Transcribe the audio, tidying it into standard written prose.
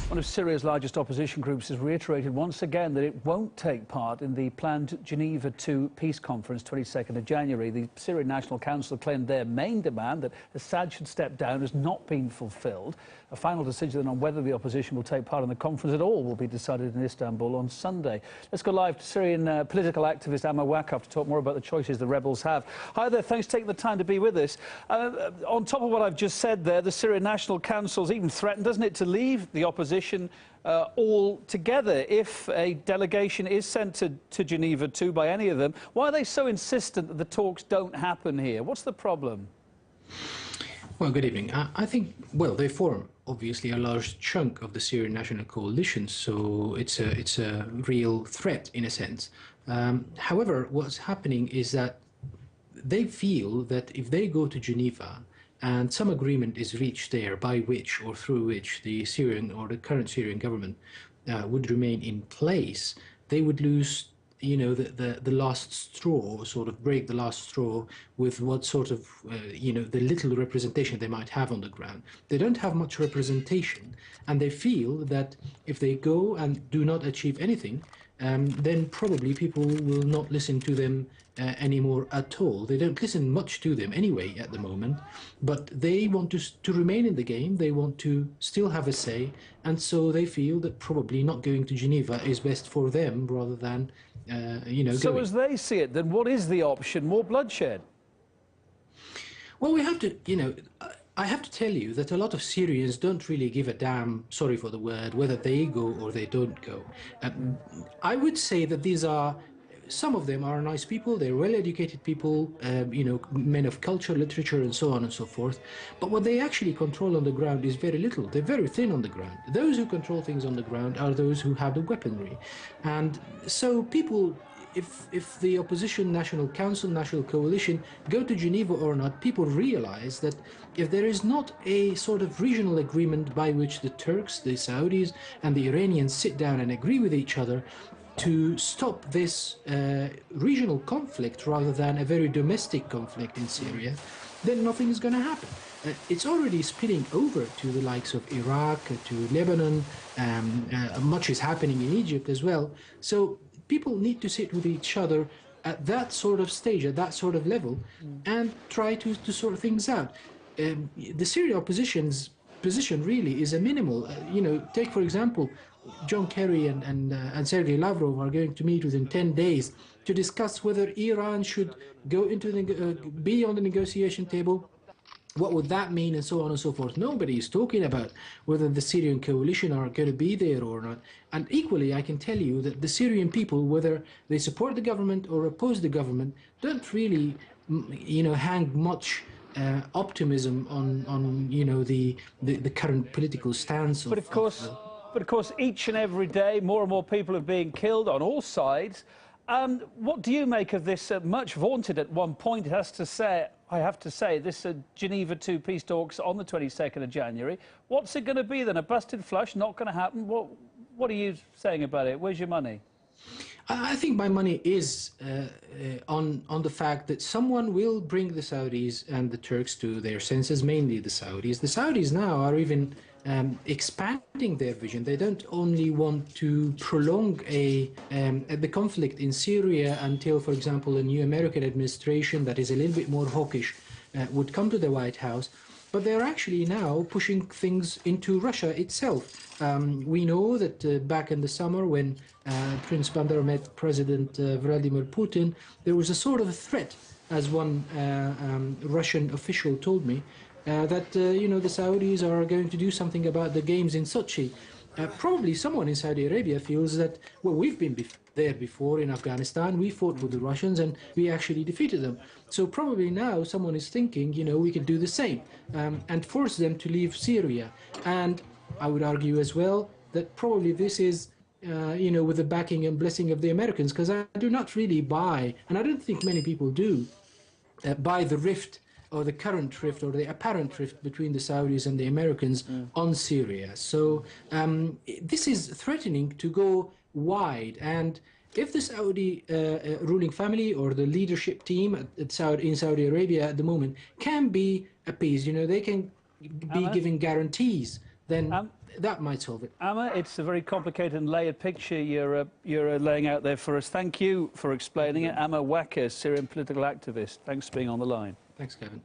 One of Syria's largest opposition groups has reiterated once again that it won't take part in the planned Geneva II peace conference 22nd of January. The Syrian National Council claimed their main demand, that Assad should step down, has not been fulfilled. A final decision on whether the opposition will take part in the conference at all will be decided in Istanbul on Sunday. Let's go live to Syrian political activist Ammar Waqqaf to talk more about the choices the rebels have. Hi there, thanks for taking the time to be with us. On top of what I've just said there, the Syrian National Council's even threatened, doesn't it, to leave the opposition altogether if a delegation is sent to Geneva II by any of them. Why are they so insistent that the talks don't happen here? What's the problem? Well, good evening. I think, well, they form obviously a large chunk of the Syrian National Coalition, so it's a real threat in a sense. However, what's happening is that they feel that if they go to Geneva and some agreement is reached there by which or through which the Syrian or the current Syrian government would remain in place, they would lose, you know, the last straw, sort of break the last straw with what sort of, you know, the little representation they might have on the ground. They don't have much representation, and they feel that if they go and do not achieve anything, then probably people will not listen to them anymore at all. They don't listen much to them anyway at the moment, but they want to remain in the game. They want to still have a say, and so they feel that probably not going to Geneva is best for them rather than, you know, So going. as they see it, then what is the option? More bloodshed? Well, we have to, you know, I have to tell you that a lot of Syrians don't really give a damn, sorry for the word, whether they go or they don't go. I would say that some of them are nice people, they're well-educated people, you know, men of culture, literature, and so on and so forth. But what they actually control on the ground is very little. They're very thin on the ground. Those who control things on the ground are those who have the weaponry. And so people, if the opposition National Council, National Coalition go to Geneva or not, people realize that if there is not a sort of regional agreement by which the Turks, the Saudis, and the Iranians sit down and agree with each other to stop this regional conflict rather than a very domestic conflict in Syria, then nothing is going to happen. It's already spilling over to the likes of Iraq, to Lebanon, much is happening in Egypt as well. So people need to sit with each other at that sort of stage, at that sort of level, and try to sort things out. The Syrian opposition's position really is a minimal. You know, take for example, John Kerry and Sergei Lavrov are going to meet within 10 days to discuss whether Iran should go into be on the negotiation table. What would that mean, and so on and so forth. Nobody is talking about whether the Syrian coalition are going to be there or not. And equally, I can tell you that the Syrian people, whether they support the government or oppose the government, don't really, you know, hang much optimism on you know, the current political stance. But of course, each and every day, more and more people are being killed on all sides. What do you make of this much vaunted at one point, I have to say, this Geneva II peace talks on the 22nd of January? What's it going to be then? A busted flush? Not going to happen? What are you saying about it? Where's your money? I think my money is on the fact that someone will bring the Saudis and the Turks to their senses, mainly the Saudis. The Saudis now are even expanding their vision. They don't only want to prolong the conflict in Syria until, for example, a new American administration that is a little bit more hawkish would come to the White House, but they're actually now pushing things into Russia itself. We know that back in the summer when Prince Bandar met President Vladimir Putin, there was a sort of a threat, as one Russian official told me, that you know, the Saudis are going to do something about the games in Sochi. Probably someone in Saudi Arabia feels that, well, we've been there before in Afghanistan, we fought with the Russians and we actually defeated them. So probably now someone is thinking, you know, we could do the same and force them to leave Syria. And I would argue as well that probably this is, you know, with the backing and blessing of the Americans, because I do not really buy, and I don't think many people do, buy the rift or the current rift or the apparent rift between the Saudis and the Americans on Syria. So this is threatening to go wide, and if the Saudi ruling family or the leadership team in Saudi Arabia at the moment can be appeased, you know, they can be given guarantees, then that might solve it. Ammar, it's a very complicated and layered picture you're laying out there for us. Thank you for explaining it. Ammar Waqqaf, Syrian political activist. Thanks for being on the line. Thanks, Kevin.